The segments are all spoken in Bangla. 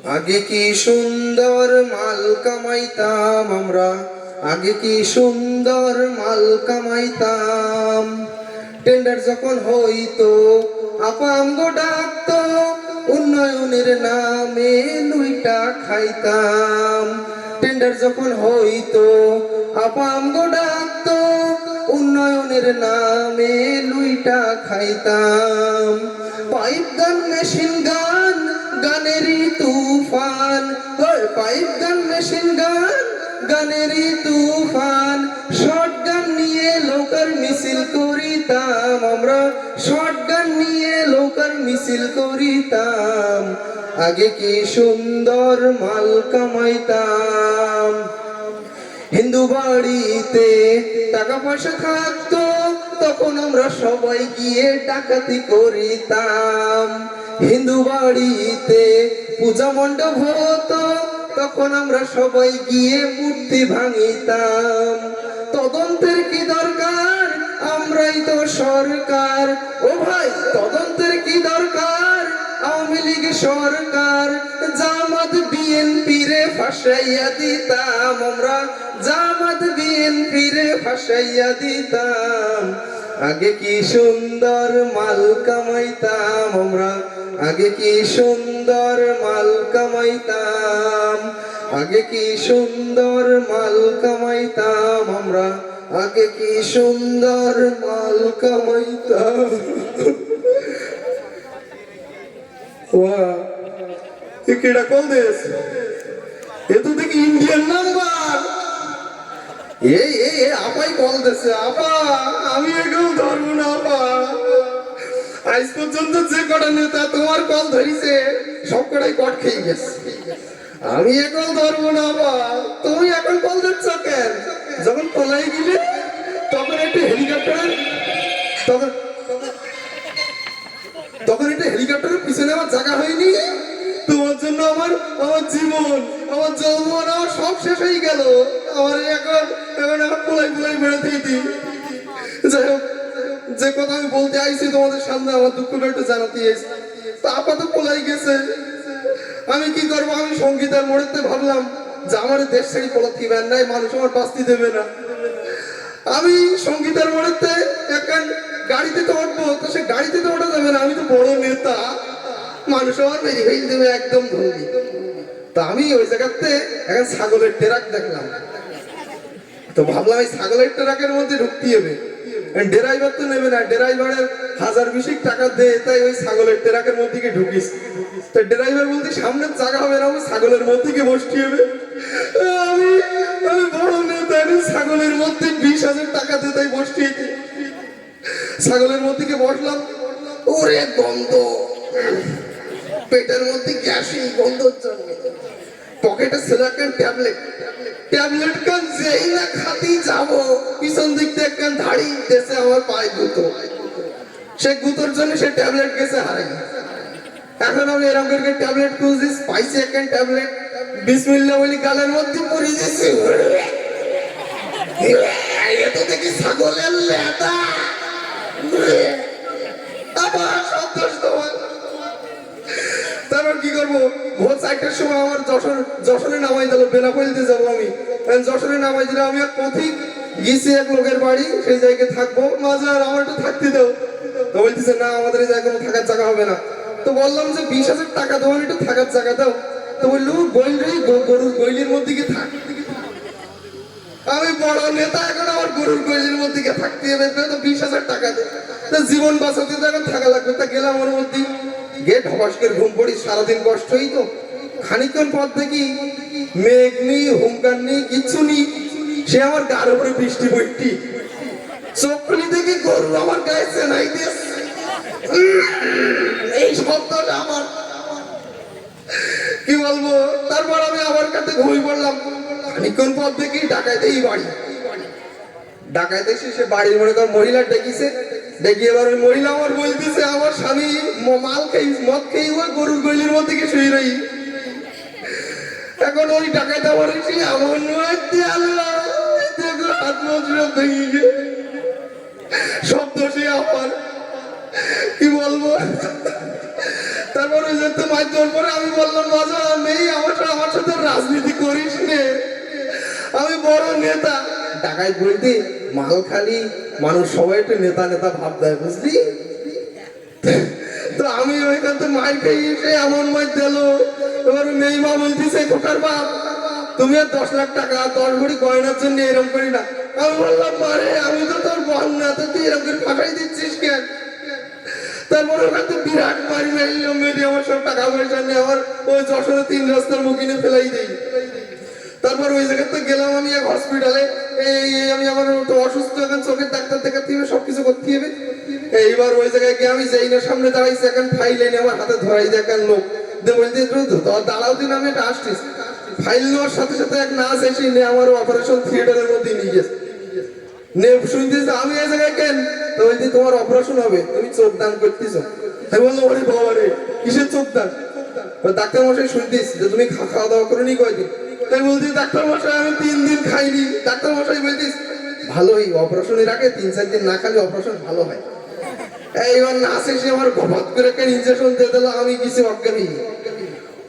আগে কি সুন্দর মাল কামাইতাম আমরা, আগে কি সুন্দর মাল কামাইতাম। টেন্ডার যখন হইতো আপা আমগো ডাকতো, উন্নয়নের নামে লুইটা খাইতাম। টেন্ডার যখন হইতো আপা আমগো ডাকতো, উন্নয়নের নামে লুইটা খাইতাম। পাইপ গান মেশিন গান গানেরই তুফান, পাইপ গান মেশিন গান গানেরই তুফান। শর্ট গান নিয়ে লোকার মিছিল করিতাম আমরা, শর্ট গান নিয়ে লোকার মিছিল করিতাম। আগে কি সুন্দর মাল কামাইতাম। হিন্দু বাড়িতে টাকা পয়সা থাকতো, তখন আমরা সবাই গিয়ে ডাকাতি করিতাম। হিন্দু বাড়িতে পূজা মণ্ডপ হতো, তখন আমরা সবাই গিয়ে মূর্তি ভাঙিতাম। তদন্তের কি দরকার, আমরাই তো সরকার। ও ভাই তদন্তের কি দরকার, আওয়ামী লীগ সরকার। জামাত বিএনপি রে ফাঁসাইয়া দিতাম আমরা, জামাত বিএনপি রে ফাঁসাইয়া দিতাম। আগে কি সুন্দর মাল কামাইতাম আমরা, আগে কি সুন্দর মাল কামাইতাম। আগে কি সুন্দর মাল কামাইতাম আমরা, আগে কি সুন্দর মাল কামাইতাম। ওয়া কেডা কল দেশ, এ তো দেখি ইন্ডিয়ান নাম্বার। এই এই আপাই কল দেছে। আপা আমি এগুলো ধরবো না আপা। আজ পর্যন্ত যে কটা নেতা তোমার কল ধরিছে সব কটাই কট খেয়ে গেছে। আমি এখন ধরবো না আপা। তুমি এখন কল দিচ্ছ কেন? যখন পলাই গেলে তখন একটু হেলিকপ্টার, তখন তখন একটা হেলিকপ্টারের পিছনে আমার জায়গা হয়নি। তোমার জন্য আমার আমার জীবন, আমার যৌবন, আমার সব শেষ হয়ে গেল। আমার এখন এখন আমার পোলাই পোলাই বেড়াতে দিই। যাই হোক, যে কথা আমি বলতে আইছি তোমাদের সামনে, আমার দুঃখটা একটু জানাতে এসেছি। তা আপাতত পোলাই গেছে, আমি কি করবো? আমি সঙ্গীতার মোড়েতে ভাবলাম যে আমার দেশ ছেড়ে পলাতে ব্যান নাই, মানুষ আমার বাঁচতে দেবে না। আমি সঙ্গীতার মোড়েতে এখন গাড়িতে তো উঠবো, তো সে গাড়িতে তো ওঠা যাবে না, আমি তো বড় নেতা, মানুষ আমার মেরে ফেল দেবে একদম ধরবি। তা আমি ওই জায়গাতে এখন ছাগলের ট্রাক দেখলাম, তো ভাবলাম এই ছাগলের ট্রাকের মধ্যে ঢুকতে হবে। ড্রাইভার তো নেবে না, ড্রাইভারের 1020 টাকা দেয়, তাই ওই ছাগলের ট্রাকের মধ্যে গিয়ে ঢুকিস। তো ড্রাইভার বলতে সামনের জায়গা হবে না, আমি ছাগলের মধ্যে গিয়ে বসতে হবে। আমি আমি বড় নেতা, ছাগলের মধ্যে 20,000 টাকা দিয়ে তাই বসতে। ছাগলের মধ্যে গিয়ে বসলাম, ওরে গন্ধ, পেটের মধ্যে গ্যাসি গন্ধর জন্য। পকেটে ছিল একটা ট্যাবলেট, ট্যাবলেট কান যেই না খাতেই যাবো, পিছন দিক থেকে একখান ধাড়ি দেশে আমার পায়ে গুঁতো। সে গুঁতোর জন্য সে ট্যাবলেট গেছে হারাই। এখন আমি এরকম করে ট্যাবলেট খুঁজছিস, পাইছি একখান ট্যাবলেট, বিসমিল্লাহ বলি গালের মধ্যে পড়ে গেছে। এত দেখি ছাগলের লেদা। আবার সন্তোষ তোমার। তারপর কি করবো? ভোর 4টার সময় আমার যশোরে নামাই দিল, বেনাপোলিতে যাবো আমি। যশোরে নামাই দিলে আমি এক পথিক গেছি এক লোকের বাড়ি, সেই জায়গায় থাকবো। মাঝার আমার একটু থাকতে দাও। তো বলতেছে না, আমাদের এই জায়গায় কোনো থাকার জায়গা হবে না। তো বললাম যে 20,000 টাকা দেওয়ার একটু থাকার জায়গা দাও। তো বললো গরুর গৈলির মধ্যে গিয়ে থাক। আমি বড় নেতা, এখন আমার গরুর গৈলির মধ্যে গিয়ে থাকতে হবে, তো 20,000 টাকা দেয়। জীবন বাঁচাতে তো এখন থাকা লাগবে। তা গেলাম ওর মধ্যে, গেট হবাসকের ঘুম পড়ি, সারাদিন কষ্ট হই। তো খানিকক্ষণ পর দেখি মেঘ নেই, হুমকার নেই, কিচ্ছু নেই, সে আমার গার উপরে বৃষ্টি বইটি। চোখ খুলি দেখি গরু আমার গায়ে চেনাই দিয়েছে। এই শব্দটা আমার কি বলবো। তারপর আমি আবার কাছে ঘুমিয়ে পড়লাম। খানিকক্ষণ পর দেখি ডাকাইতেই বাড়ি। ডাকাইতে সে বাড়ির মনে কর মহিলা ডেকেছে, ডেকে এবার ওই মহিলা আমার বলতেছে আমার স্বামী মাল খেয়ে মদ খেয়ে ওই গরুর গৈলির মধ্যে গিয়ে শুয়ে রই। এখন ওই ডাকাইতে আমার এসে এমন আল্লাহ দেখো হাত মজুরা ভেঙে গিয়ে সব দোষে আমার, কি বলবো। তারপর ওই যেতে মাছ ধর পরে আমি বললাম মজা নেই, আমার সাথে রাজনীতি করিস নে, আমি বড় নেতা। টাকায় বলতে মাল খালি মানুষ সবাই একটু নেতা নেতা ভাব দেয়, বুঝলি? তো আমি ওইখান থেকে মাই খেয়ে এসে এমন মাই দিল। এবার মেয়ে মা বলতেছে, খোকার বাপ তুমি আর 10 লাখ টাকা 10 ভরি গয়নার জন্য এরকম করি না। আমি বললাম, মারে আমি তো তোর বোন না, তো তুই এরকম করে ফাঁসাই দিচ্ছিস কেন? তারপরে ওখান থেকে বিরাট মারি নাই মেরে আমার সব টাকা পয়সা নিয়ে আমার ওই যশোরে 3 রাস্তার মুখিনে ফেলাই দেই। তারপর ওই জায়গাতে গেলাম আমি এক হসপিটালে। আমি আমার তো অসুস্থ, এখন চোখের ডাক্তার দেখাতে হবে, সবকিছু করতে হবে। এইবার ওই জায়গায় গিয়ে আমি যেইনার সামনে দাঁড়াইছি, এখন ফাইল এনে আমার হাতে ধরাই দেখান লোক বলতে দাঁড়াও দিন, আমি এটা আসছিস। ফাইল নেওয়ার সাথে সাথে এক নার্স এসে নিয়ে আমার অপারেশন থিয়েটারের মধ্যে নিয়ে গেছে। শুনতেছি আমি এই জায়গায় কেন? তো বলছি তোমার অপারেশন হবে, তুমি চোখ দান করতেছ। আমি বললাম, ওরে বাবা রে, কিসের চোখ দান? ডাক্তার মশাই শুনতিস যে তুমি খাওয়া দাওয়া করে নি কয়দিন? তাই বলছি, ডাক্তার মশাই আমি 3 দিন খাইনি। ডাক্তার মশাই বলতিস ভালোই, অপারেশনের আগে 3-4 দিন না খালি অপারেশন ভালো হয়। এইবার নার্স এসে আমার গবাত করে একটা ইনজেকশন দিয়ে দিল, আমি কিছু অজ্ঞানী।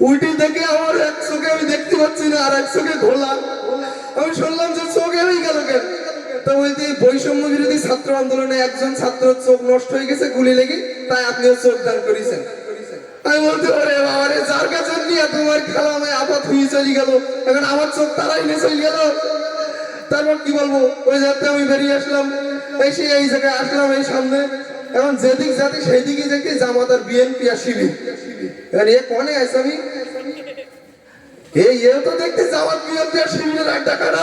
উল্টি দেখে আমার এক চোখে আমি দেখতে পাচ্ছি না, আর এক চোখে ঘোলা। আমি শুনলাম যে চোখে হয়ে গেল কেন? তো বলছি বৈষম্য বিরোধী ছাত্র আন্দোলনে একজন ছাত্র চোখ নষ্ট হয়ে গেছে গুলি লেগে, তাই আপনিও চোখ দান করেছেন। আমি বলতে পারে বাবারে, যার কাছে নিয়ে তোমার খেলা আমায় আপাত হয়ে চলে গেল, এখন আমার চোখ তারাই নিয়ে চলে গেল। তারপর কি বলবো, ওই যাতে আমি বেরিয়ে আসলাম, এসে এই জায়গায় আসলাম এই সামনে। এখন যেদিক যাতে সেই দিকে দেখি জামাত আর বিএনপি আর শিবির। এখন এ কনে আছে আমি এই তো দেখতে জামাত বিএনপি আর শিবিরের আড্ডা কাটা।